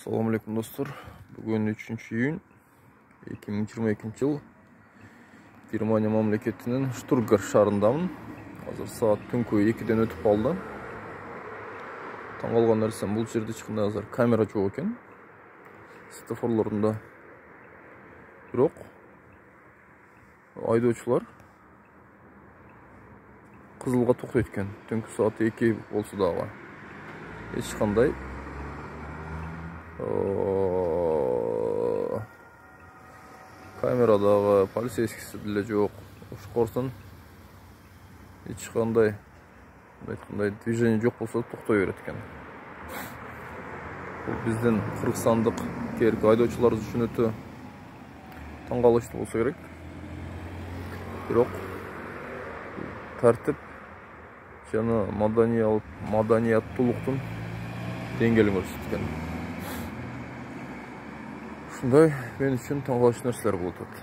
Assalamu alaikum dostlar. Bugün 3 iyun 2022 yıl Germaniya mamlaketinin Stuttgart şahrındamın. Hazır saat түнкү 2'den ötüp aldı. Таң қалған нәрсем бұл жерде ешқандай hazır камера жоқ екен. Светофорларында жоқ. Айдоочулар қызылға тоқтайды екен. Түнкү saat 2 болса дағы. Ешқандай камерадағы полицейскісі біле жоқ. Уш қорсын ешқандай движение жоқ болса тоқтай береді екен. Бұл біздің қырғызстандық керік айдоочылар үшін өте таңғалышты болса керек. Бирок тәртіп жана маданияттуулуктун деңгээлин көрсөткөн. Ушундай мен үчүн таңғалыш нерселер болуп атат.